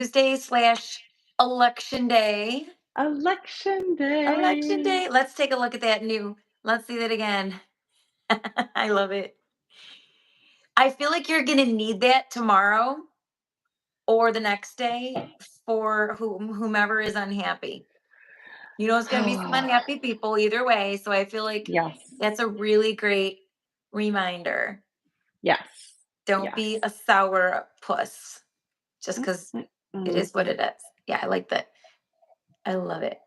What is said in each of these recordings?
Tuesday slash election day. Election Election day. day. Let's take a look at that new. Let's see that again. I love it. I feel like you're gonna need that tomorrow or the next day for whomever is unhappy. It's gonna be some unhappy people either way. So I feel like Yes. that's a really great reminder. Yes. Don't be Yes. a sour puss just Mm, because mm, it mm. is what it is. Yeah, I like that. I love it.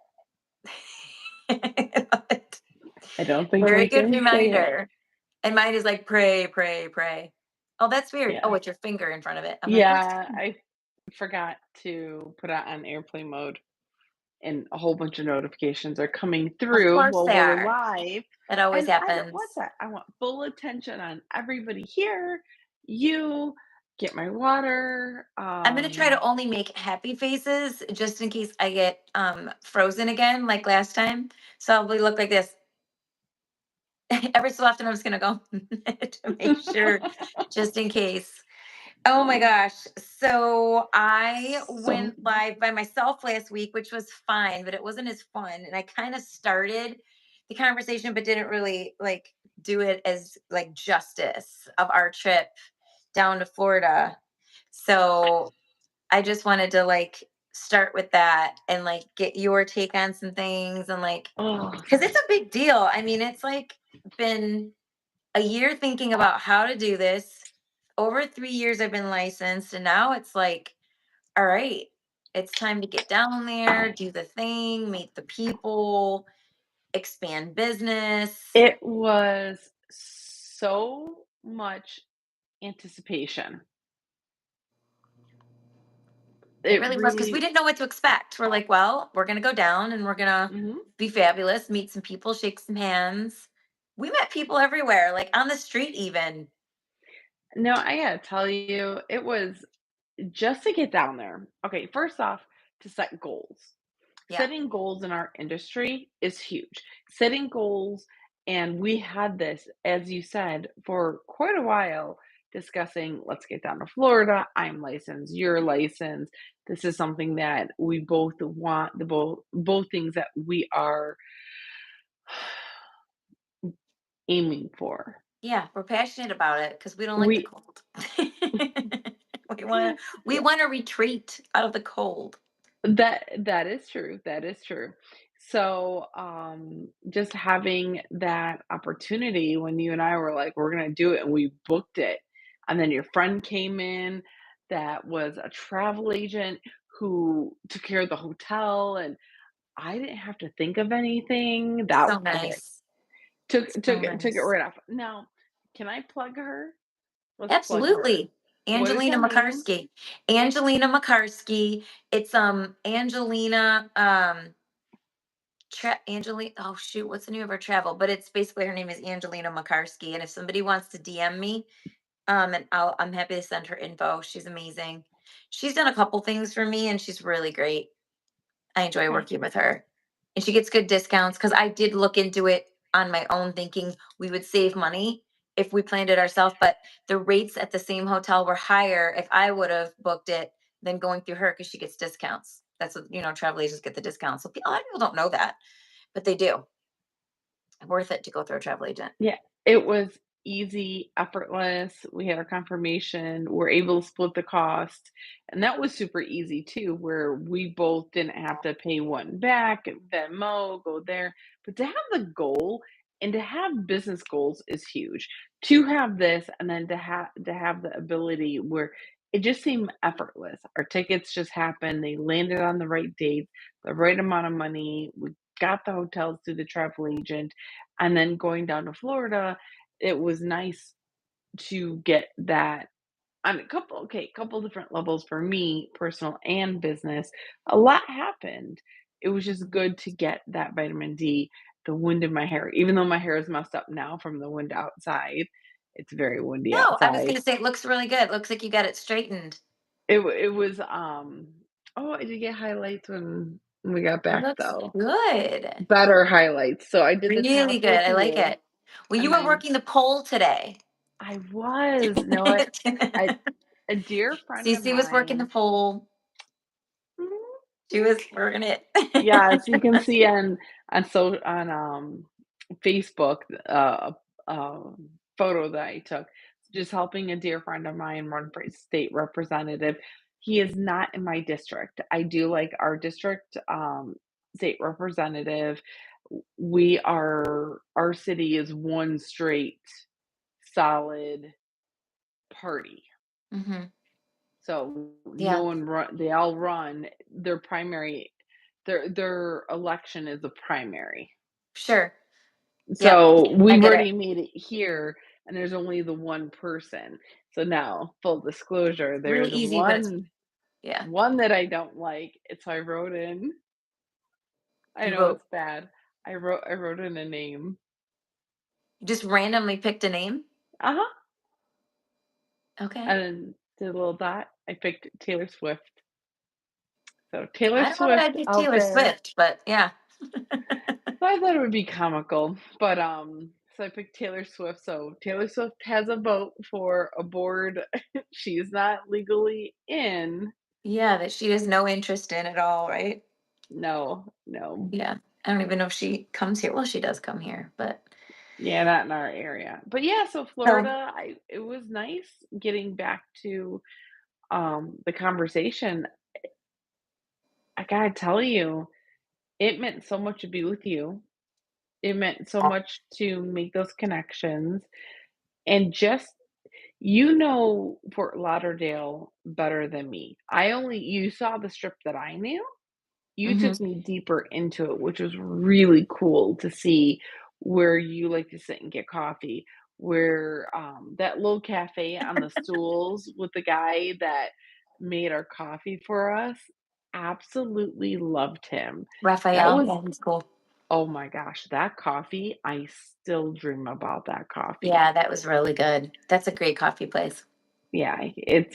I love it. I don't think I Very good can say it. reminder. And mine is like pray, pray, pray. Oh, that's weird. Oh, Yeah. with your finger in front of it. I'm like, what's Yeah, I forgot to put it on airplane mode, and a whole bunch of notifications are coming of through course while they we're are. live, It always and I don't want happens. that. I want full attention on everybody here. You get my water. I'm gonna try to only make happy faces just in case I get frozen again like last time. So I'll look like this. Every so often I'm just gonna go to make sure just in case. Oh my gosh. So I So went live by myself last week, which was fine, but it wasn't as fun. And I kind of started the conversation, but didn't really like do it as like justice of our trip down to Florida. So I just wanted to like start with that and like get your take on some things and like, oh, because it's a big deal. I mean, it's like been a year thinking about how to do this. Over 3 years I've been licensed, and now it's like, all right, it's time to get down there, do the thing, meet the people, expand business. it was so much anticipation. It It really was because we really didn't know what to expect. We're like, well, we're gonna go down and we're gonna mhm. be fabulous, meet some people, shake some hands. We met people everywhere, like on the street even. No, I gotta tell you, it was just to get down there. Okay, first off, to set goals. Yeah. Setting goals in our industry is huge. Setting goals, and we had this, as you said, for quite a while discussing, let's get down to Florida. I'm licensed, you're licensed. This is something that we both want, the both things that we are aiming for. Yeah, we're passionate about it because we don't like the We cold. We wanna retreat out of the cold. that is true, that is true. So, just having that opportunity when you and I were like, "We're gonna do it," and we booked it, and then your friend came in that was a travel agent who took care of the hotel, and I didn't have to think of anything. That So okay, nice. So took it nice. right off. Now, can I plug her? Let's plug her. Absolutely. What is Angelina her name? Makarsky. Angelina Makarsky. It's Angelina Angelina, oh shoot, what's the name of her travel? But it's basically her name is Angelina Makarsky. And if somebody wants to DM me, and I'm happy to send her info. She's amazing. She's done a couple things for me and she's really great. I enjoy Okay. working with her. And she gets good discounts because I did look into it on my own, thinking we would save money if we planned it ourselves. But the rates at the same hotel were higher if I would have booked it than going through her because she gets discounts. That's what, travel agents get the discounts. So a lot of people don't know that, but they do. Worth it to go through a travel agent. Yeah, it was easy, effortless. We had our confirmation. We're able to split the cost. And that was super easy too, where we both didn't have to pay one back, Venmo, go there. But to have the goal and to have business goals is huge. To have this and then to have the ability where it just seemed effortless. Our tickets just happened. They landed on the right dates, the right amount of money. We got the hotels through the travel agent, and then going down to Florida, it was nice to get that on a couple different levels for me, personal and business. A lot happened. It was just good to get that vitamin D, the wind in my hair. Even though my hair is messed up now from the wind outside, it's very windy No, I was outside. gonna say it looks really good. Looks like you got it straightened. It was oh, I did get highlights when we got It back looks though. good. Better highlights. So I did the Really good. tassel at I the like end, it. Well, you and were then working the pole today. I was. No, I a dear friend of CC was working the mine, pole. She was working it. Yes, you can see on Facebook, a photo that I took, just helping a dear friend of mine run for state representative. He is not in my district. I do like our district, state representative. Our city is one straight solid party. Mhm. So no Yeah, one they all run their primary, their election is a primary. sure. Yep. So I we've get it. already made it here and there's only the one person. So now, full disclosure, Really there's easy, but it's yeah. one that I don't like. So I wrote in, I You know wrote it's bad. I wrote in a name. you just randomly picked a name? Uh-huh. Okay. And then did a little dot. I picked Taylor Swift. So Taylor I don't know that Swift I'd be out Taylor there. Swift, but yeah. So I thought it would be comical, but, so I picked Taylor Swift, so Taylor Swift has a vote for a board she's not legally in. Yeah, that she has no interest in at all, right? No, no. Yeah. I don't even know if she comes here. Well, she does come here, but Yeah, not in our area. But yeah, so so Florida, I it was nice getting back to, the conversation. I gotta tell you, it meant so much to be with you. It meant so much to make those connections, and just you know Fort Lauderdale better than me. You saw the strip that I knew. You mhm. took me deeper into it, which was really cool to see where you like to sit and get coffee, where that little cafe on the stools with the guy that made our coffee for us. Absolutely loved him. That Raphael, was, yeah, he's cool. oh my gosh, that coffee, I still dream about that coffee. Yeah, that was really good. That's a great coffee place. Yeah, it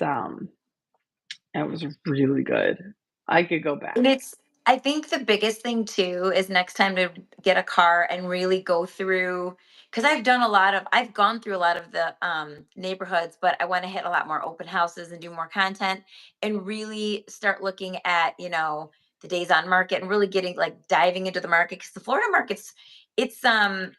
was really good. I could go And back. it's I think the biggest thing too is next time to get a car and really go through because I've gone through a lot of the neighborhoods, but I want to hit a lot more open houses and do more content and really start looking at, the days on market and really getting like diving into the market because the Florida market's it's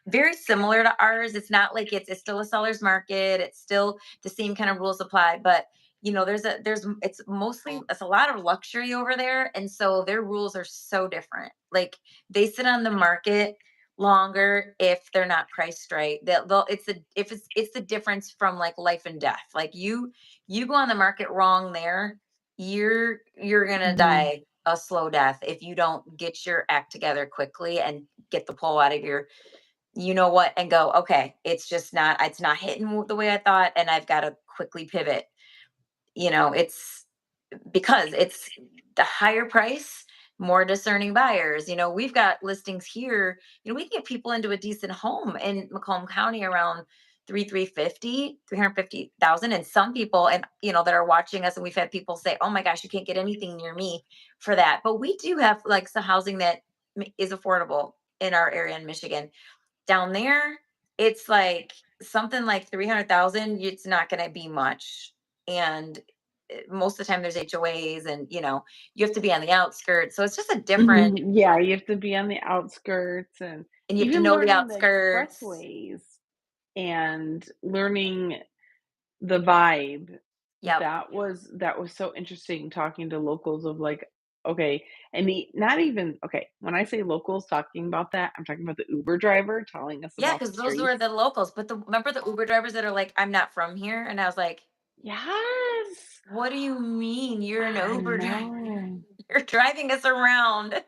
very similar to ours. It's not like it's still a seller's market. It's still the same kind of rules apply, but it's a lot of luxury over there, and so their rules are so different. Like they sit on the market longer if they're not priced right. They'll it's the if it's the difference from like life and death. Like you go on the market wrong there, you're gonna Mhm. die a slow death if you don't get your act together quickly and get the pull out of your and go, okay, it's not hitting the way I thought, and I've got to quickly pivot. It's because it's the higher price, more discerning buyers. We've got listings here. We can get people into a decent home in Macomb County around 350,000. And some people, and that are watching us, and we've had people say, oh my gosh, you can't get anything near me for that. But we do have like some housing that is affordable in our area in Michigan. Down there, it's like something like 300,000, it's not gonna be much, and, most of the time there's HOAs and, you have to be on the outskirts, so it's just a different Mhm. Yeah, you have to be on the outskirts and and you have to even know the learning the outskirts. expressways and learning the vibe. Yep. That was so interesting talking to locals of like, okay, and not even okay, when I say locals talking about that, I'm talking about the Uber driver telling us Yeah, about because the those were streets. the locals, but remember the Uber drivers that are like, "I'm not from here?" And I was like, Yes. "What do you mean you're an I Uber driver? know. You're driving us around."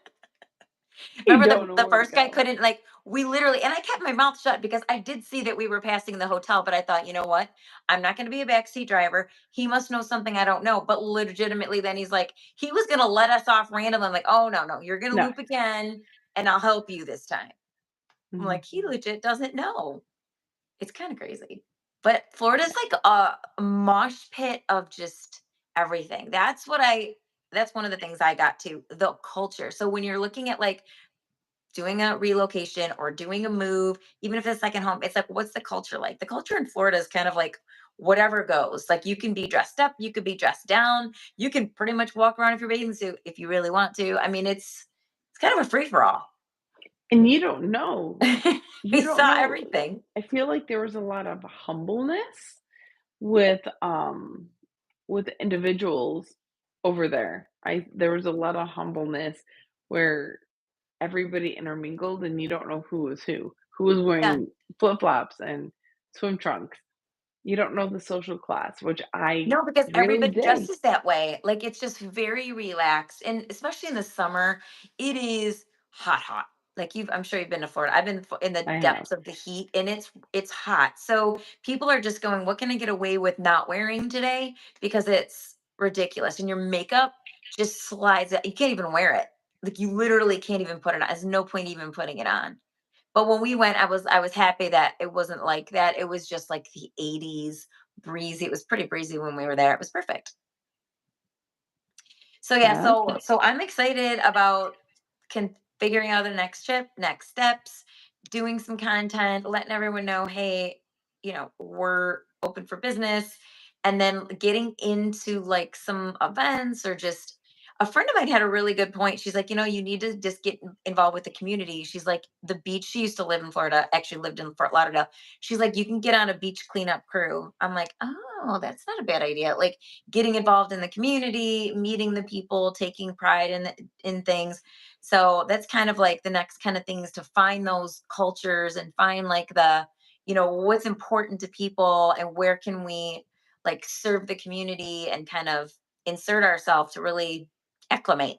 You Remember don't the know the where to first guy go. couldn't like we literally and I kept my mouth shut because I did see that we were passing the hotel, but I thought, you know what? I'm not gonna be a backseat driver. He must know something I don't know. But legitimately, then he's like, he was gonna let us off randomly. I'm like, oh no, no, you're gonna No. loop again and I'll help you this time. I'm Mhm. like, he legit doesn't know. It's kind of crazy. But Florida's like a mosh pit of just everything. That's one of the things I got to the culture. So when you're looking at like doing a relocation or doing a move, even if it's second home, it's like, what's the culture like? The culture in Florida is kind of like whatever goes. Like you can be dressed up, you could be dressed down, you can pretty much walk around in your bathing suit if you really want to. I mean, it's kind of a free for all. And you don't know. We You don't saw know. everything. I feel like there was a lot of humbleness with, with individuals over there. I There was a lot of humbleness where everybody intermingled and you don't know who was who. Who was Yeah. wearing flip-flops and swim trunks. You don't know the social class, which I No, because really everybody dig. dresses that way. Like it's just very relaxed. And especially in the summer, it is hot, hot. Like I'm sure you've been to Florida. I've been in the I have. depths of the heat and it's hot. So people are just going, what can I get away with not wearing today? Because it's ridiculous. And your makeup just slides out. You can't even wear it. Like you literally can't even put it on. There's no point even putting it on. But when we went, I was happy that it wasn't like that. It was just like the 80s breezy. It was pretty breezy when we were there. It was perfect. So yeah, so Okay. so I'm excited about figuring out the next trip, next steps, doing some content, letting everyone know, hey, we're open for business, and then getting into like some events or just a friend of mine had a really good point. She's like, you need to just get involved with the community. She's like, the beach, she used to live in Florida, actually lived in Fort Lauderdale. She's like, you can get on a beach cleanup crew. I'm like, oh, that's not a bad idea. Like getting involved in the community, meeting the people, taking pride in things. So that's kind of like the next kind of things to find those cultures and find like what's important to people and where can we like serve the community and kind of insert ourselves to really acclimate.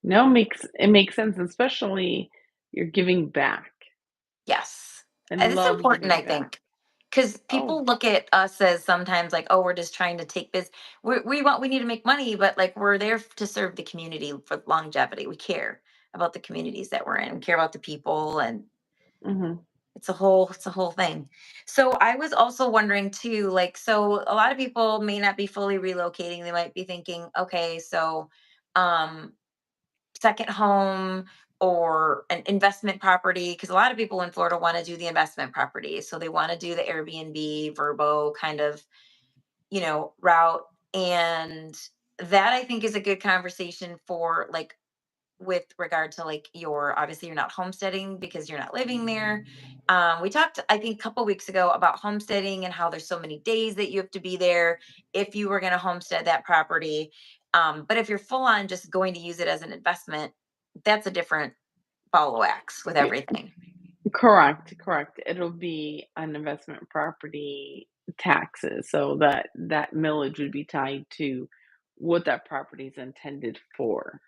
No, makes sense, especially you're giving back. Yes. I And it's love important, giving I back. think, because Oh, people look at us as sometimes like, oh, we're just trying to take this. We need to make money, but like we're there to serve the community for longevity. We care about the communities that we're in. We care about the people, and mhm. it's a whole thing. So I was also wondering too, like, so a lot of people may not be fully relocating. They might be thinking, okay, so um second home or an investment property, because a lot of people in Florida want to do the investment property. So they want to do the Airbnb, Verbo kind of, route. And that I think is a good conversation for like with regard to like your obviously you're not homesteading because you're not living there. We talked I think a couple weeks ago about homesteading and how there's so many days that you have to be there if you were going to homestead that property. But if you're full on just going to use it as an investment, that's a different ball of wax with Yeah, everything. correct, correct. It'll be an investment property taxes, so that millage would be tied to what that property is intended for,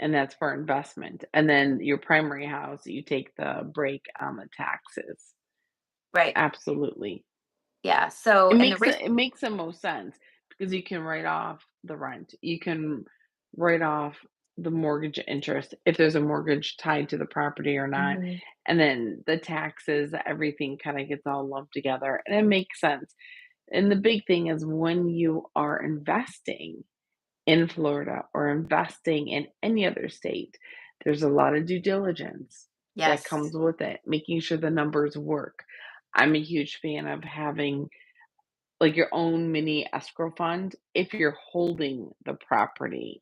and that's for investment. And then your primary house, you take the break on the taxes. Right. Absolutely. Yeah. So and the rate. It makes the most sense because you can write off the rent. You can write off the mortgage interest if there's a mortgage tied to the property or not. Mhm. And then the taxes, everything kind of gets all lumped together and it makes sense. And the big thing is when you are investing in Florida or investing in any other state, there's a lot of due diligence that Yes. comes with it, making sure the numbers work. I'm a huge fan of having like your own mini escrow fund if you're holding the property,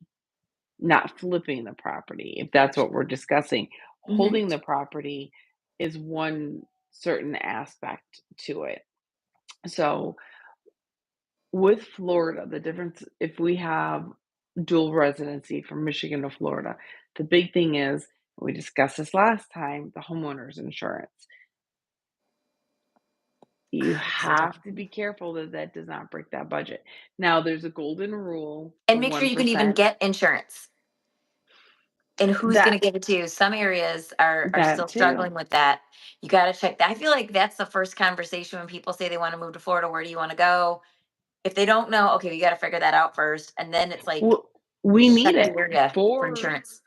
not flipping the property, if that's what we're discussing. Hmm. Holding the property is one certain aspect to it. So with Florida, the difference if we have dual residency from Michigan to Florida, the big thing is, we discussed this last time, the homeowner's insurance. You It's so have to different. be careful that that does not break that budget. Now, there's a golden rule, the And make sure you can even 1%. get insurance. And who's going That to give it to you? Some areas are that still too. struggling with that. You got to check that. I feel like that's the first conversation when people say they want to move to Florida. Where do you want to go? If they don't know, okay, you got to figure that out first, and then it's like W We need check the it area for for insurance.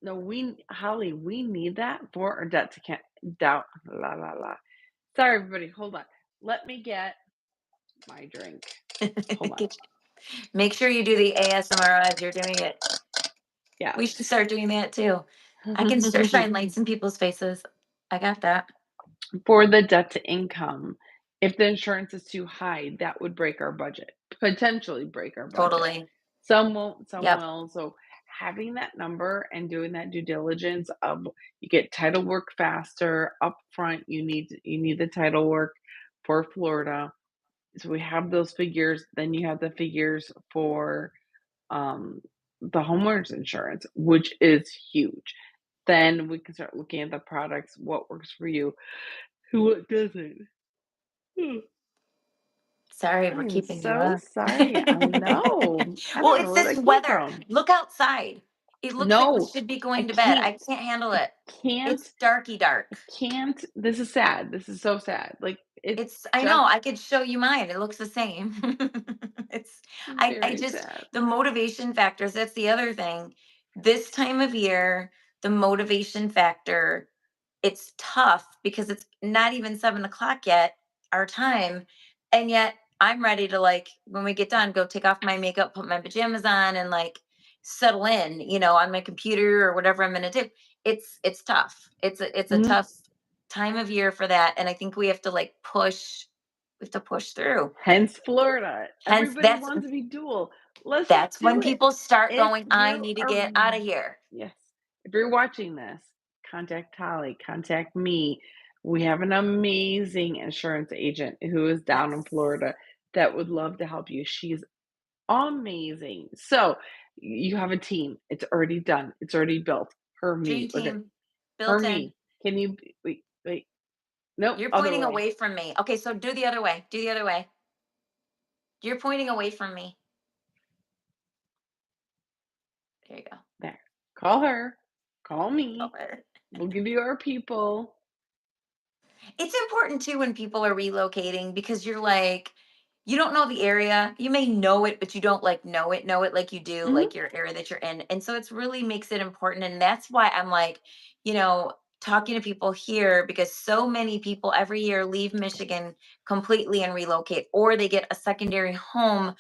no, we Holly, we need that for our debt to can doubt la, la, la. Sorry, everybody, hold on. Let me get my drink. Hold on. Make sure you do the ASMR as you're doing it. Yes. We should start doing that too. I can start shine lights in people's faces. I got that. For the debt to income, if the insurance is too high, that would break our budget, potentially break our budget. Totally. Some won't, some Yep. will. So having that number and doing that due diligence of you get title work faster upfront. You need the title work for Florida. So we have those figures. Then you have the figures for um, the homeowners insurance, which is huge. Then we can start looking at the products, what works for you, who it doesn't. Hmm. Sorry, I we're am keeping you so up. sorry. I know. I Well, don't know it's where this that came weather. from. Look outside. It looks like we No, should be I going to bed. can't. I can't handle I it. can't. It's darky dark. I can't. This is sad. This is so sad. Like it's I know, just I could show you mine. It looks the same. It's I very just sad. the motivation factors, that's the other thing. This time of year, the motivation factor, it's tough because it's not even 7 o'clock yet, our time. And yet I'm ready to, like, when we get done, go take off my makeup, put my pajamas on, and like settle in, on my computer or whatever I'm gonna do. It's tough. It's a Mhm. tough time of year for that. And I think we have to like we have to push through. Hence Florida. Hence Everybody wants to be dual. Let's just that's when do it. people start If going, I you need to are get out of here. Yes. If you're watching this, contact Holly, contact me. We have an amazing insurance agent who is down in Yes. Florida that would love to help you. She's amazing. So you have a team. It's already done. It's already built. Her, Dream me. We're good. team Her, built in. me. Can you wait? Wait. Nope. You're Other pointing way. away from me. Okay, so do the other way. Do the other way. You're pointing away from me. There you go. There. Call her. Call Oh, me. We'll give you our people. it's important too when people are relocating because you're like, you don't know the area. You may know it, but you don't like know it like you do, Mhm. like your area that you're in. And so it's really makes it important. And that's why I'm like, you know, talking to people here because so many people every year leave Michigan completely and relocate, or they get a secondary home.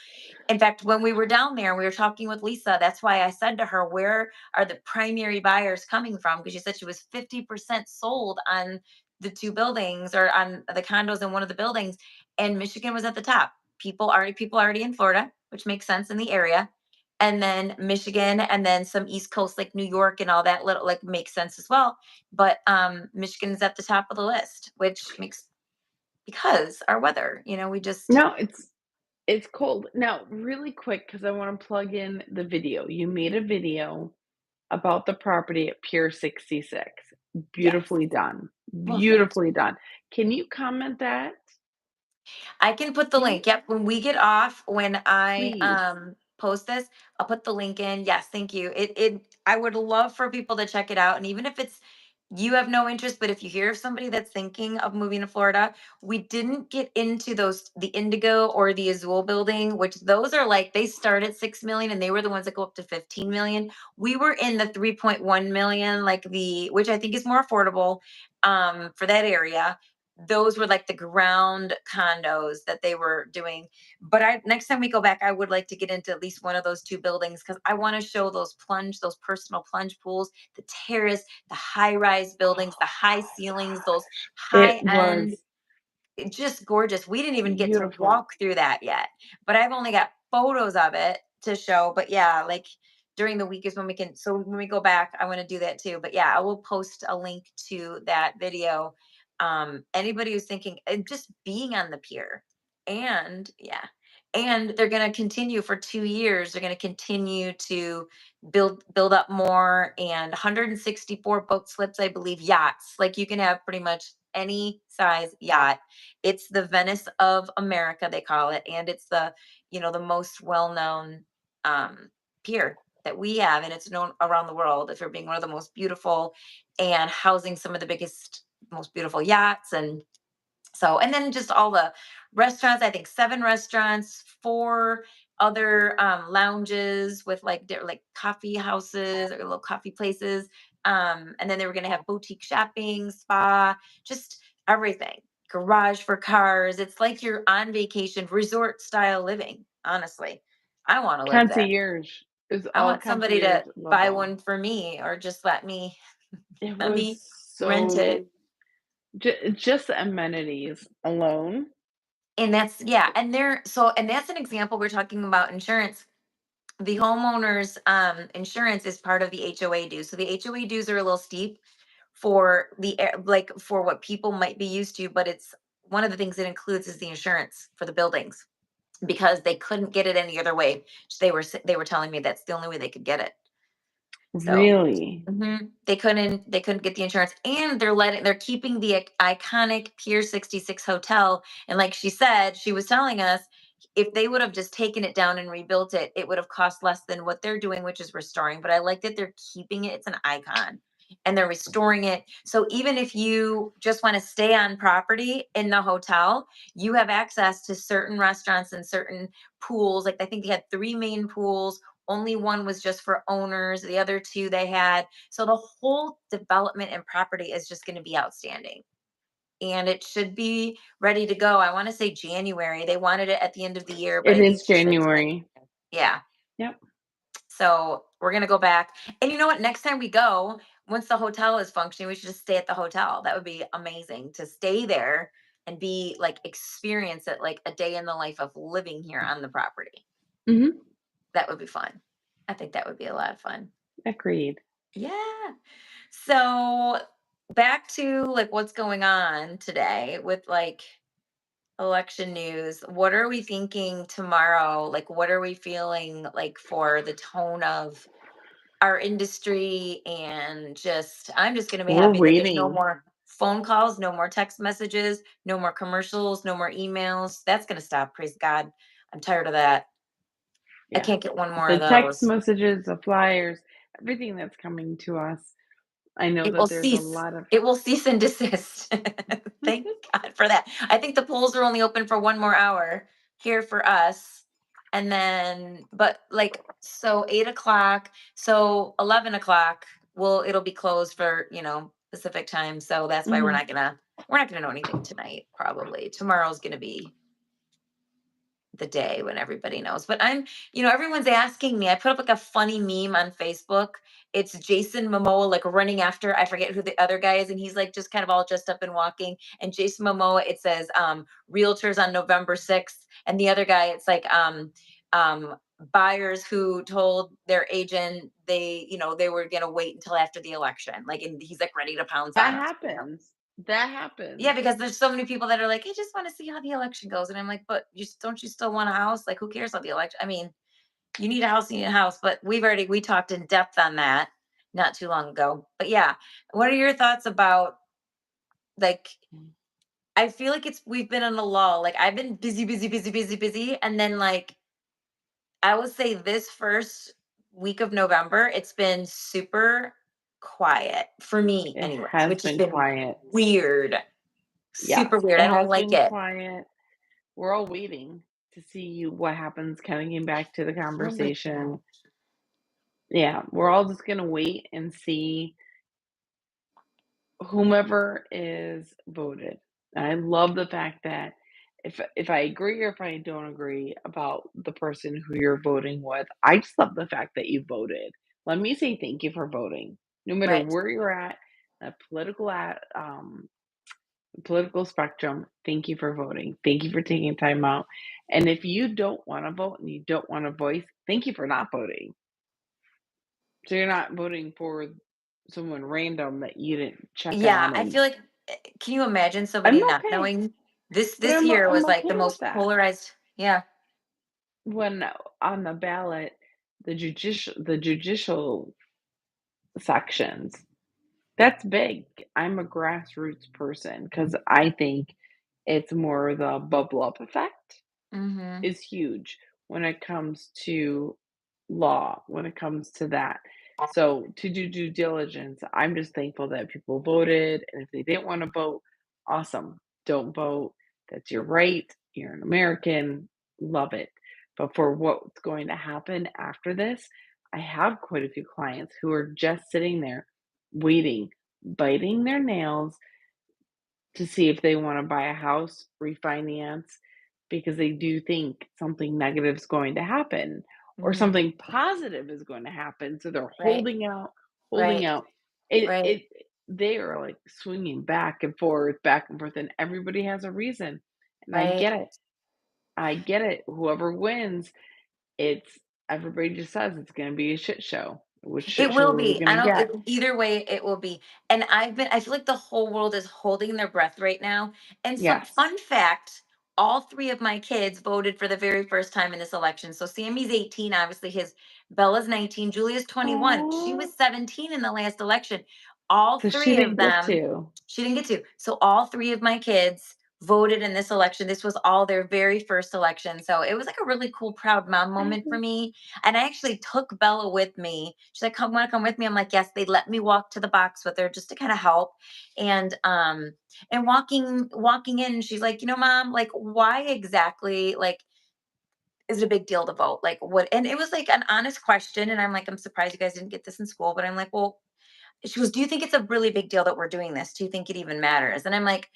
In fact, when we were down there, we were talking with Lisa. That's why I said to her, where are the primary buyers coming from? Because she said she was 50% sold on the two buildings or on the condos in one of the buildings. And Michigan was at the top. People already in Florida, which makes sense in the area. And then Michigan and then some East Coast like New York and all that little like makes sense as well. But Michigan is at the top of the list, which makes because our weather, we just No, it's cold. Now, really quick, because I wanna plug in the video. You made a video about the property at Pier 66. yes. Beautifully done. Well, thank Beautifully done. Can you comment that? I can put the Can you link. Yep. When we get off, when I please? post this, I'll put the link in. Yes, thank you. It I would love for people to check it out. And even if it's you have no interest, but if you hear of somebody that's thinking of moving to Florida, we didn't get into those the Indigo or the Azul building, which those are like they start at 6 million and they were the ones that go up to 15 million. We were in the 3.1 million, like the which I think is more affordable for that area. Those were like the ground condos that they were doing. But I next time we go back, I would like to get into at least one of those two buildings because I want to show those personal plunge pools, the terrace, the high-rise buildings, the high ceilings, those It was high-end just gorgeous. We didn't even get to beautiful. walk through that yet, but I've only got photos of it to show. But yeah, like during the week is when we can. So when we go back, I want to do that too. But yeah, I will post a link to that video. Anybody who's thinking and just being on the pier, and yeah, and they're going to continue for 2 years. They're going to continue to build up more and 164 boat slips, I believe, yachts. Like you can have pretty much any size yacht. It's the Venice of America, they call it, and it's the most well-known pier that we have, and it's known around the world for being one of the most beautiful and housing some of the biggest, most beautiful yachts. And then just all the restaurants, I think 7 restaurants, 4 other lounges with like coffee houses or little coffee places. And then they were going to have boutique shopping, spa, just everything. Garage for cars. It's like you're on vacation, resort style living, honestly. I want to live there. Concierge. Is I all want somebody concierge to buy level. one for me or just let me It let was me rent so it. Just the amenities alone. And that's, yeah, and they're so, and that's an example. We're talking about insurance. The homeowner's insurance is part of the HOA dues. So the HOA dues are a little steep for like for what people might be used to, but it's one of the things it includes is the insurance for the buildings because they couldn't get it any other way. They were telling me that's the only way they could get it. So Really? they couldn't get the insurance, and they're keeping the iconic Pier 66 hotel. And like she said, she was telling us if they would have just taken it down and rebuilt it, it would have cost less than what they're doing, which is restoring. But I like that they're keeping it. It's an icon. And they're restoring it. So even if you just want to stay on property in the hotel, you have access to certain restaurants and certain pools. Like I think they had three main pools, only one was just for owners, the other two they had. So the whole development and property is just going to be outstanding. And it should be ready to go. I want to say January. They wanted it at the end of the year, but It I think is she said January. January. Yeah. Yep. So we're going to go back. And you know what? Next time we go, once the hotel is functioning, we should just stay at the hotel. That would be amazing to stay there and be like experience it like a day in the life of living here on the property. Mhm. That would be fun. I think that would be a lot of fun. Agreed. Yeah. So back to like what's going on today with like election news. What are we thinking tomorrow? Like what are we feeling like for the tone of our industry, and just I'm just going to be We're happy that there's no waiting. more phone calls, no more text messages, no more commercials, no more emails. That's going to stop, praise God. I'm tired of that. I Yeah. can't get one more The of text those. messages, the flyers, everything that's coming to us. I know It will that there's a cease. lot of It will cease and desist. Thank God for that. I think the polls are only open for one more hour here for us. And then, but like, so 8 o'clock, so 11 o'clock, well, it'll be closed for, Pacific time. So that's why Mhm. we're not gonna know anything tonight, probably. Tomorrow's gonna be the day when everybody knows. But everyone's asking me. I put up like a funny meme on Facebook. It's Jason Momoa like running after, I forget who the other guy is, and he's like just kind of all dressed up and walking. And Jason Momoa, it says realtors on November 6th. And the other guy, it's like buyers who told their agent they were gonna wait until after the election. Like, and he's like ready to pounce That on us. happens. That Yeah, happens. because there's so many people that are like, "I just want to see how the election goes," and I'm like, "But don't you still want a house? Like, who cares about the election? I mean, you need a house, you need a house." But we talked in depth on that not too long ago. But yeah, what are your thoughts about like? I feel like we've been in a lull. Like I've been busy, busy, busy, busy, busy, and then like I would say this first week of November, it's been super quiet for me, It anyways, has which has been been quiet. weird, super Yes, weird. it I don't has like been it. quiet. We're all waiting to see what happens, kinda getting back to the Oh my god. conversation. Yeah, we're all just gonna wait and see whomever is voted. I love the fact that if I agree or if I don't agree about the person who you're voting with, I just love the fact that you voted. Let me say thank you for voting. No matter Right. where you're at, a political spectrum, thank you for voting. Thank you for taking time out. And if you don't want to vote and you don't want to voice, thank you for not voting. So you're not voting for someone random that you didn't check Yeah, on I and feel like can you imagine I'm somebody not okay. knowing? This I'm year I'm was like the okay with most that. polarized. Yeah. When on the ballot, the judicial sections, that's big. I'm a grassroots person because I think it's more the bubble up effect Mhm. is huge when it comes to law, when it comes to that. So to do due diligence, I'm just thankful that people voted. And if they didn't want to vote, awesome. Don't vote. That's your right. You're an American. Love it. But for what's going to happen after this, I have quite a few clients who are just sitting there waiting, biting their nails to see if they wanna buy a house, refinance, because they do think something negative is going to happen or Mhm. something positive is going to happen, so they're Right. holding out, holding Right. out. It Right. it they are, like, swinging back and forth, and everybody has a reason, and I right? get it. I get it. Whoever wins, it's everybody just says it's gonna be a shit show. Which shit It show will are we be. I gonna don't get? it, either way it will be. And I feel like the whole world is holding their breath right now. And so Yes. fun fact, all three of my kids voted for the very first time in this election. So Sammy's 18, obviously his Bella's 19, Julia's 21. She Aw. was 17 in the last election. All So she three of didn't get them, to. she didn't get to. So all three of my kids voted in this election. This was all their very first election. So it was like a really cool, proud mom I moment for me, and I actually took Bella with me. She's like, "Come, wanna come with me?" I'm like, "Yes." They let me walk to the box with her just to kind of help. And walking in, she's like, Mom, like, why exactly, like, is it a big deal to vote? Like, what?" And it was like an honest question. And I'm like, "I'm surprised you guys didn't get this in school." But I'm like, "Well," she goes, "Do you think it's a really big deal that we're doing this? Do you think it even matters?" And I'm like,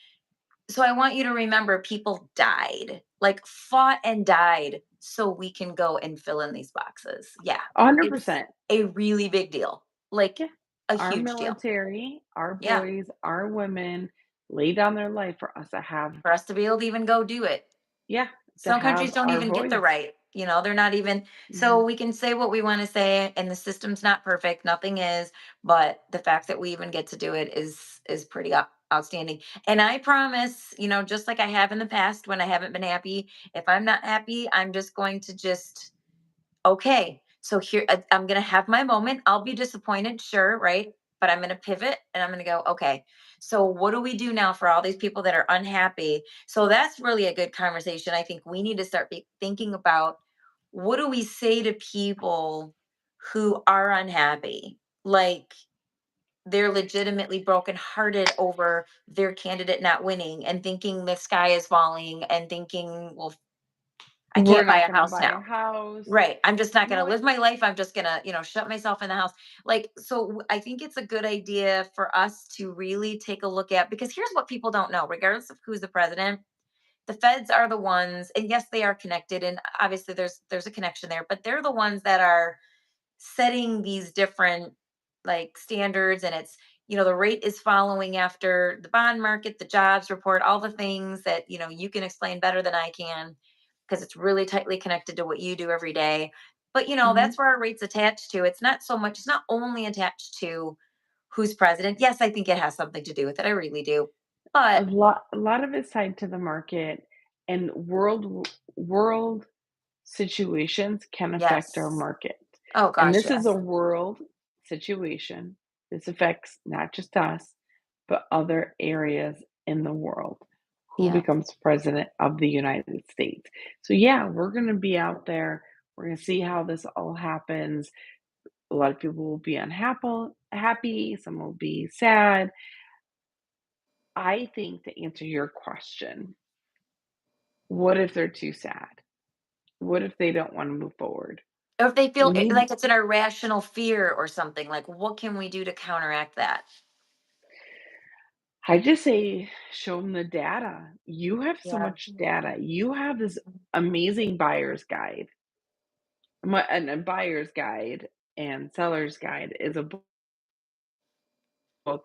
"So I want you to remember people died, like fought and died so we can go and fill in these boxes." Yeah, it's 100%. a really big deal, like Yeah. a Our huge deal. military, our Yeah, boys, our women lay down their life for us to have, for us to be able to even go do it. yeah, to Some have countries don't our even get the voice. right. They're not even, Mhm. so we can say what we want to say, and the system's not perfect, nothing is, but the fact that we even get to do it is pretty outstanding. And I promise, just like I have in the past when I haven't been happy, if I'm not happy, I'm just going to just, okay, so here I'm going to have my moment. I'll be disappointed, sure, right? But I'm going to pivot and I'm going to go, okay, so what do we do now for all these people that are unhappy? So that's really a good conversation. I think we need to start thinking about, what do we say to people who are unhappy? Like, they're legitimately brokenhearted over their candidate not winning and thinking the sky is falling and thinking, well, I We're can't buy not a gonna house buy a now. house. Right. I'm just not going No, to live my life. I'm just going to, shut myself in the house. Like, so I think it's a good idea for us to really take a look at, because here's what people don't know, regardless of who's the president, the feds are the ones, and yes, they are connected. And obviously there's a connection there, but they're the ones that are setting these different, like, standards. And it's, the rate is following after the bond market, the jobs report, all the things that, you can explain better than I can, because it's really tightly connected to what you do every day. But mhm. that's where our rates attached to. It's not only attached to who's president. Yes, I think it has something to do with it. I really do. But A lot of it's tied to the market, and world situations can affect our yes. market. Oh And gosh, this is a yes. world situation. This affects not just us, but other areas in the world. Who Yeah. becomes president of the United States? So, yeah, we're going to be out there. We're going to see how this all happens. A lot of people will be happy, some will be sad. I think to answer your question, what if they're too sad? What if they don't want to move forward? Or if they feel We need like it's an irrational fear or something, like, what can we do to counteract that? I just say show them the data. You have so Yeah. much data. You have this amazing buyer's guide. And a buyer's guide and seller's guide is a book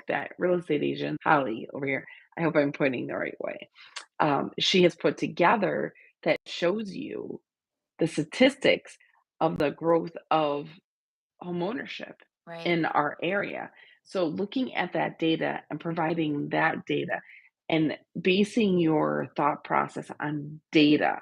that real estate agent Holly over here, I hope I'm pointing the right way. She has put together that shows you the statistics of the growth of homeownership Right. in our area. So looking at that data and providing that data and basing your thought process on data,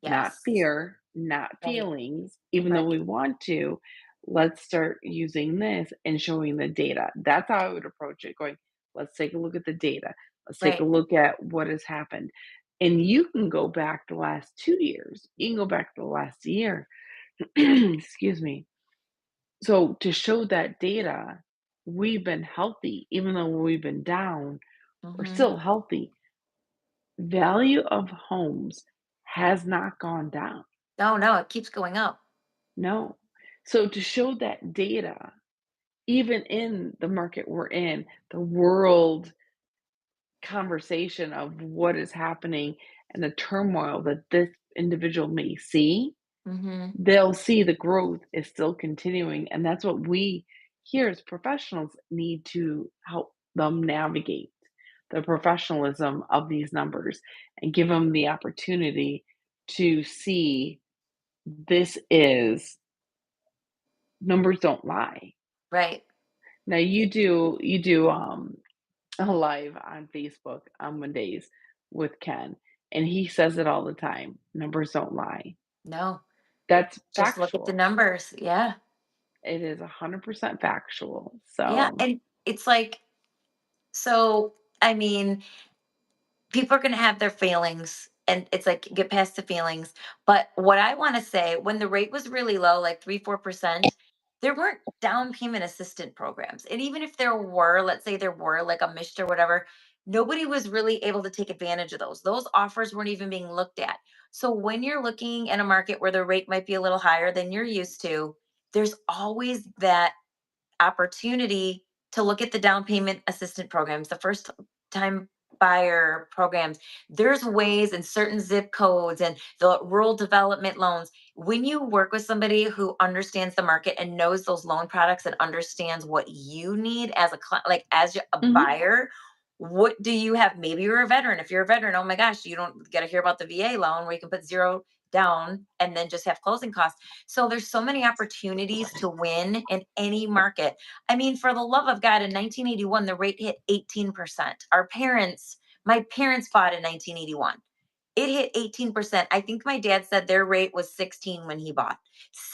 not Yes. fear, not Right. feelings, even though Right. we want to, let's start using this and showing the data. That's how I would approach it, going, let's take a look at the data. Let's take a Right. look at what has happened. And you can go back the last 2 years. You can go back the last year. Excuse me, so to show that data, we've been healthy, even though we've been down, we're Mhm. still healthy. Value of homes has not gone down. No, no, it keeps going up. No. So to show that data, even in the market we're in, the world conversation of what is happening and the turmoil that this individual may see, Mhm. they'll see the growth is still continuing. And that's what we here as professionals need to help them navigate the professionalism of these numbers and give them the opportunity to see this is numbers don't lie. Right. Now you do a live on Facebook on Mondays with Ken, and he says it all the time. Numbers don't lie. No, That's just look at the factual. numbers. Yeah. It is 100% factual. Yeah. So, And it's like, so, I mean, people are going to have their feelings and it's like get past the feelings, but what I want to say, when the rate was really low, like 3-4%, there weren't down payment assistant programs, and even if there were, let's say there were like a mist or whatever, nobody was really able to take advantage of those offers weren't even being looked at. So when you're looking at a market where the rate might be a little higher than you're used to, there's always that opportunity to look at the down payment assistant programs, the first time buyer programs. There's ways in certain zip codes and the rural development loans. When you work with somebody who understands the market and knows those loan products and understands what you need as a like as a mhm, buyer, what do you have? Maybe you're a veteran. If you're a veteran, oh my gosh, you don't get to hear about the VA loan where you can put zero down and then just have closing costs. So there's so many opportunities to win in any market. I mean, for the love of God, in 1981, the rate hit 18%. My parents bought in 1981. It hit 18%. I think my dad said their rate was 16 when he bought.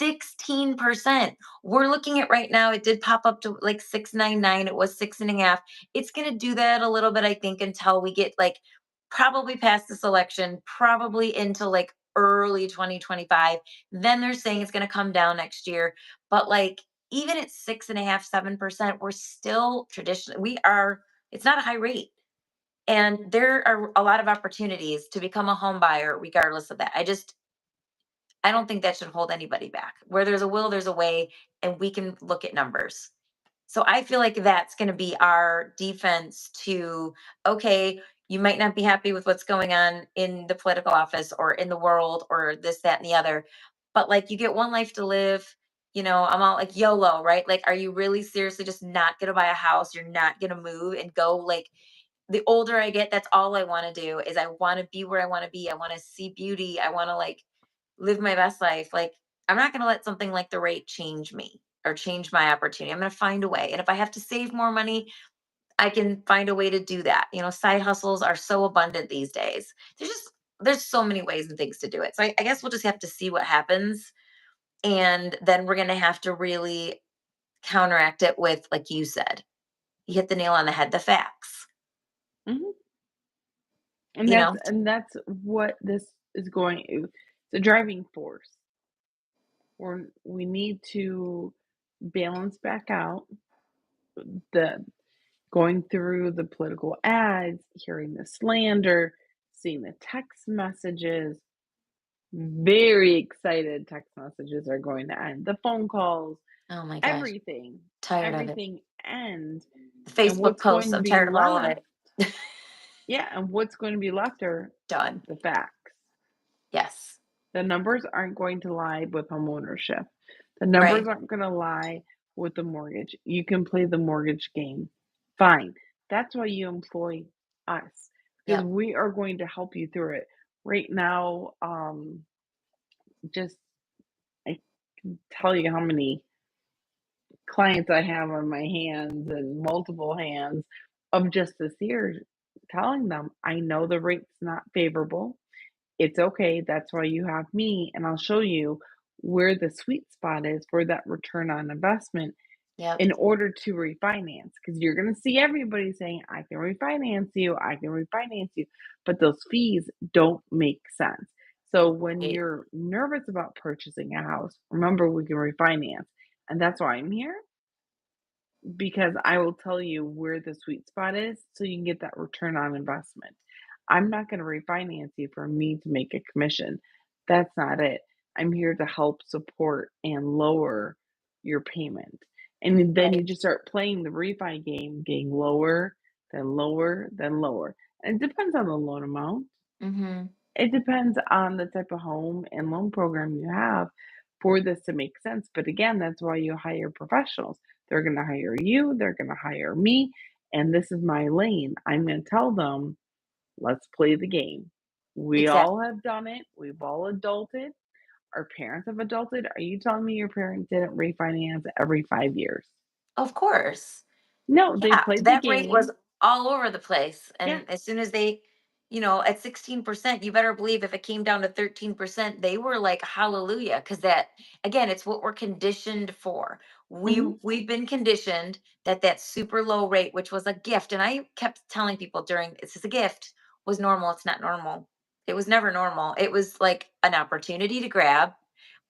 16%. We're looking at right now, it did pop up to like 6.99. It was 6.5. It's going to do that a little bit, I think, until we get like probably past this election, probably into like early 2025. Then they're saying it's going to come down next year. But like, even at 6.5, 7%, we're still traditionally, it's not a high rate. And there are a lot of opportunities to become a home buyer regardless of that. I don't think that should hold anybody back. Where there's a will, there's a way, and we can look at numbers. So I feel like that's going to be our defense to, okay, you might not be happy with what's going on in the political office or in the world or this, that, and the other. But like you get one life to live. I'm all like YOLO, right? Like, are you really seriously just not going to buy a house? You're not going to move and go like, the older I get, that's all I want to do is I want to be where I want to be. I want to see beauty. I want to like live my best life. Like I'm not going to let something like the rate change me or change my opportunity. I'm going to find a way. And if I have to save more money, I can find a way to do that. Side hustles are so abundant these days. There's so many ways and things to do it. So I guess we'll just have to see what happens. And then we're going to have to really counteract it with, like you said, you hit the nail on the head, the facts, mhm. And you that's know? and that's what this is going it's a driving force. We need to balance back out the going through the political ads, hearing the slander, seeing the text messages. Very excited text messages are going to end. The phone calls, Oh my gosh, everything, tired of it. everything ends. The And Facebook what's going posts, to I'm be tired of all of left, it. yeah, and what's going to be left are Done. the facts. Yes. The numbers aren't going to lie with homeownership. The Right. numbers aren't going to lie with the mortgage. You can play the mortgage game. Fine. That's why you employ us because Yep. we are going to help you through it. Right now, just I can tell you how many clients I have on my hands and multiple hands of just this year telling them, I know the rate's not favorable. It's okay. That's why you have me, and I'll show you where the sweet spot is for that return on investment Yep. in order to refinance. Because you're going to see everybody saying, I can refinance you, I can refinance you, but those fees don't make sense. So when Right. you're nervous about purchasing a house, remember we can refinance. And that's why I'm here because I will tell you where the sweet spot is so you can get that return on investment. I'm not going to refinance you for me to make a commission. That's not it. I'm here to help support and lower your payment. And then you Right. just start playing the refi game, getting lower, then lower, then lower. And it depends on the loan amount. Mm-hmm. It depends on the type of home and loan program you have for this to make sense. But again, that's why you hire professionals. They're going to hire you, they're going to hire me, and this is my lane. I'm gonna tell them, let's play the game. We all Exactly. have done it. We've all adulted. Our parents have adulted. Are you telling me your parents didn't refinance every 5 years? Of course. No, they Yeah, played the that rate was game. all over the place, Yeah. and as soon as they, at 16%, you better believe if it came down to 13%, they were like, "Hallelujah," because that again, it's what we're conditioned for. Mhm. We've been conditioned that that super low rate, which was a gift, and I kept telling people during, "This is a gift," was normal, it's not normal. It was never normal. It was like an opportunity to grab,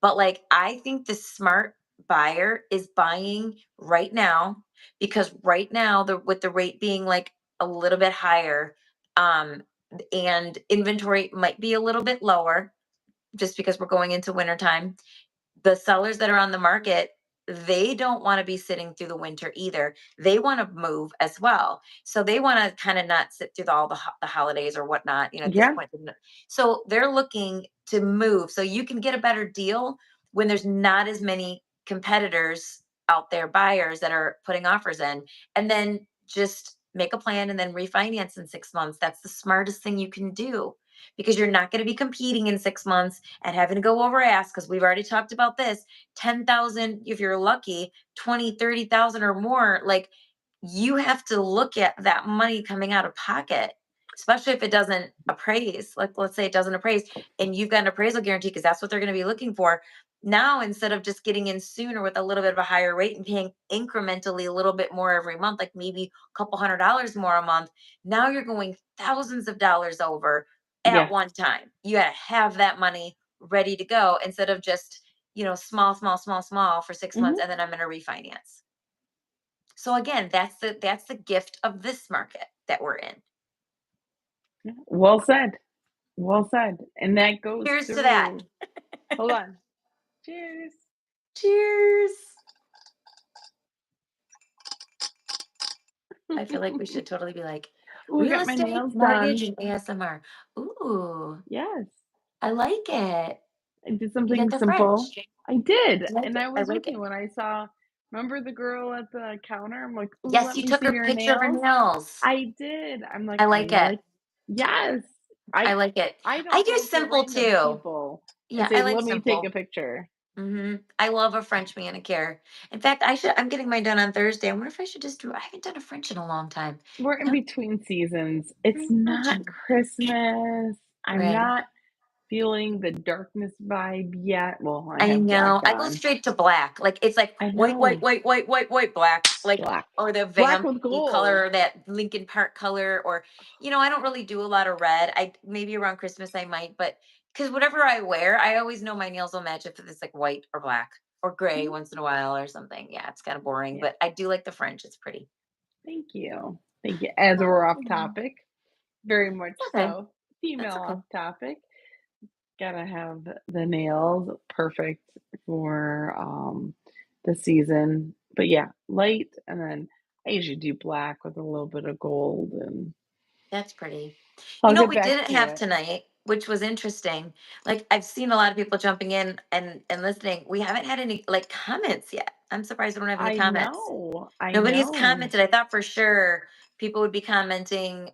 but, like, I think the smart buyer is buying right now because right now the with the rate being like a little bit higher, um and inventory might be a little bit lower just because we're going into wintertime, the sellers that are on the market, they don't want to be sitting through the winter either. They want to move as well. So they want to kind of not sit through all the holidays or whatnot, at this Yeah. point. So they're looking to move. So you can get a better deal when there's not as many competitors out there, buyers that are putting offers in, and then just make a plan and then refinance in 6 months. That's the smartest thing you can do because you're not going to be competing in 6 months and having to go over ask because we've already talked about this. 10,000 if you're lucky, 20, 30,000 or more, like you have to look at that money coming out of pocket, especially if it doesn't appraise. Like let's say it doesn't appraise and you've got an appraisal guarantee because that's what they're going to be looking for. Now instead of just getting in sooner with a little bit of a higher rate and paying incrementally a little bit more every month, like maybe a couple $100 more a month, now you're going thousands of dollars over at Yeah. one time. You got to have that money ready to go instead of just, small, small, small, small for 6 months Mhm. and then I'm going to refinance. So again, that's the gift of this market that we're in. Yeah. Well said. Well said. And that goes Cheers to that. through. Hold on. Cheers. Cheers. I feel like we should totally be like Ooh, I real got my estate, nails mortgage, done. and ASMR. Ooh, Yes. I like it. I did You got something the simple. French. I did, I like and it. I I was like looking it. when I saw, remember the girl at the counter? I'm like, "Ooh, Yes, let you me took see her your picture of her nails." nails. I did. I'm like, I "I like it. like." Yes. I I like it. I I don't do go to simple random too. people and Yeah, say, I like "Let me take a simple. picture." I love a French manicure. In fact, I'm getting mine done on Thursday. I wonder if I should just do I haven't done a French in a long time. We're in No, between seasons. It's French. not Christmas. I'm Right. not feeling the darkness vibe yet. Well, I I have black know. I go on. straight to black. Like it's like I white, white, know. white, white, white, white, black. Like Black. or the Black vamp with gold. color, that Lincoln Park color, or I don't really do a lot of red. I maybe around Christmas I might, but because whatever I wear, I always know my nails will match if it's like white or black or gray Mhm. once in a while or something. Yeah, it's kind of boring, Yeah. but I do like the French. It's pretty. Thank you. Thank you. As we're off Mhm. topic, very much It's okay. so. That's Female okay. off topic. Gotta have the nails perfect for the season. But yeah, light and then I usually do black with a little bit of gold and That's pretty. I'll What get we back didn't to have it. tonight, which was interesting. Like I've seen a lot of people jumping in and listening. We haven't had any like comments yet. I'm surprised we don't have any I comments. know. I Nobody's know. commented. I thought for sure people would be commenting,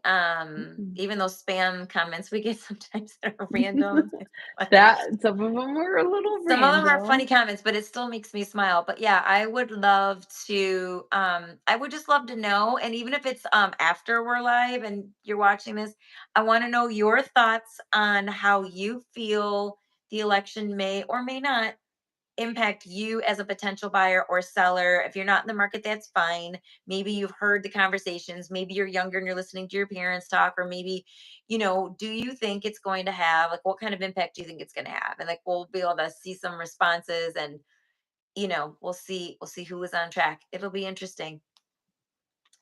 Mm-mm. even those spam comments we get sometimes that are random. It's funny. That some of them were a little Some of them are funny random. comments, but it still makes me smile. But yeah, I would just love to know. And even if it's after we're live and you're watching this, I want to know your thoughts on how you feel the election may or may not impact you as a potential buyer or seller. If you're not in the market, that's fine. Maybe you've heard the conversations. Maybe you're younger and you're listening to your parents talk, or maybe, do you think it's going to have like what kind of impact do you think it's going to have? And like we'll be able to see some responses and we'll see who is on track. It'll be interesting.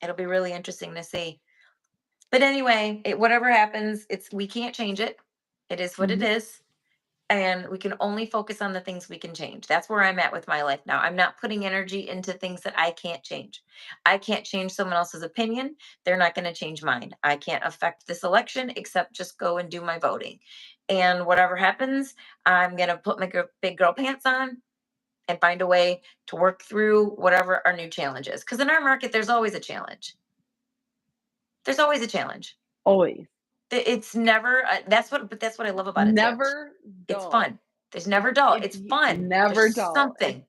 It'll be really interesting to see. But anyway, whatever happens, we can't change it. It is what it Mhm. is. And we can only focus on the things we can change. That's where I'm at with my life now. I'm not putting energy into things that I can't change. I can't change someone else's opinion. They're not going to change mine. I can't affect this election except just go and do my voting. And whatever happens, I'm going to put my big girl pants on and find a way to work through whatever our new challenge is. Because in our market, there's always a challenge. There's always a challenge. Always. It's never that's what I love about it too. Never It's dull. fun. There's never dull. If It's you fun. There's never dull. something.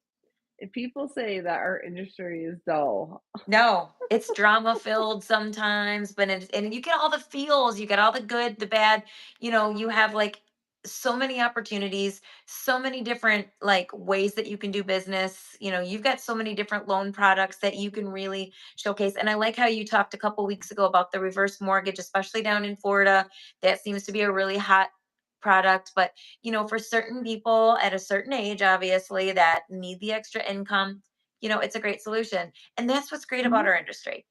If people say that our industry is dull, No, it's drama filled sometimes, but and you get all the feels, you get all the good, the bad. You have like so many opportunities, so many different like ways that you can do business. You've got so many different loan products that you can really showcase. And I like how you talked a couple weeks ago about the reverse mortgage, especially down in Florida. That seems to be a really hot product. But for certain people at a certain age, obviously, that need the extra income, it's a great solution. And that's what's great about mhm, our industry.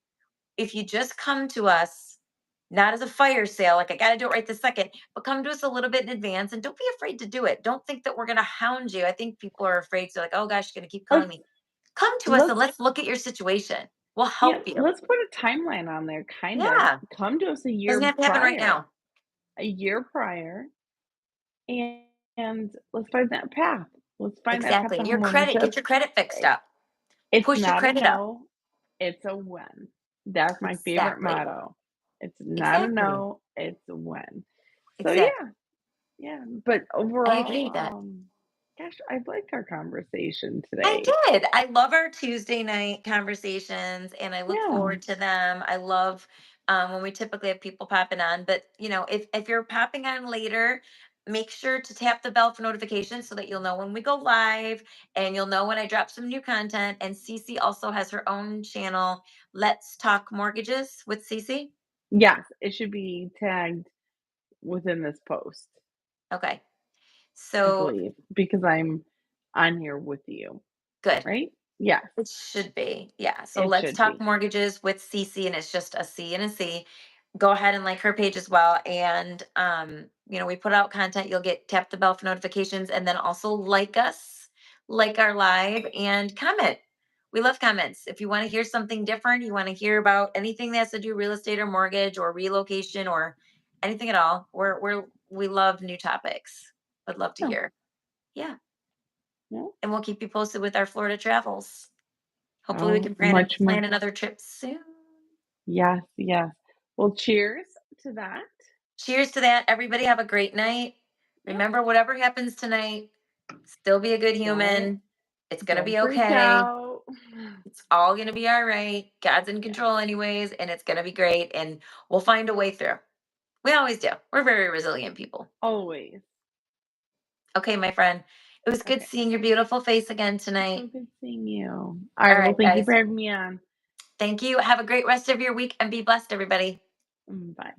If you just come to us, not as a fire sale, like I got to do it right this second, but come to us a little bit in advance and don't be afraid to do it. Don't think that we're going to hound you. I think people are afraid. So, like, oh gosh, you're going to keep calling let's me. Come to us and let's let's look at your situation. We'll yeah, help you. let's put a timeline on there, kind of. Yeah. Come to us Doesn't have to happen right now. a year prior, and let's find that path. Let's find that path Exactly. to And your credit, homeownership. get your credit fixed Eh, up. It's Push your not a credit up. no, it's a when. That's my favorite Exactly. motto. It's not a Exactly. no, it's a when. So Exactly. yeah, yeah. But I agree with that. overall, gosh, I liked our conversation I today. did. I love our Tuesday night conversations and I look Yeah. forward to them. I love when we typically have people popping on. But if you're popping on later, make sure to tap the bell for notifications so that you'll know when we go live and you'll know when I drop some new content. And Cece also has her own channel, Let's Talk Mortgages with Cece. Yes, it should be tagged within this post, Okay. I So believe, because I'm on here with you, good. right? Yes, It should be. Yeah. So it let's should talk be. mortgages with Cece, and it's just a C and a C. Go ahead and like her page as well. And we put out content. You'll get tap the bell for notifications and then also like us, like our live and comment. We love comments. If you want to hear something different, you want to hear about anything that has to do real estate or mortgage or relocation or anything at all, we love new topics. Would love to Yeah, hear. Yeah. yeah. And we'll keep you posted with our Florida travels. Hopefully we Oh, can much more. plan another trip soon. Yes, yes. Well, cheers to that. Cheers to that. Everybody have a great night. Yep. Remember, whatever happens tonight, still be a good Don't human. It's going to don't be freak okay. out. It's all going to be all right. God's in Yeah, control, anyways, and it's going to be great. And we'll find a way through. We always do. We're very resilient people. always. Okay, my friend. It was good Okay. seeing your beautiful face again So tonight. good seeing you. All All right. Well, right, thank you for guys. having me on. Thank you. Have a great rest of your week and be blessed, everybody. Bye.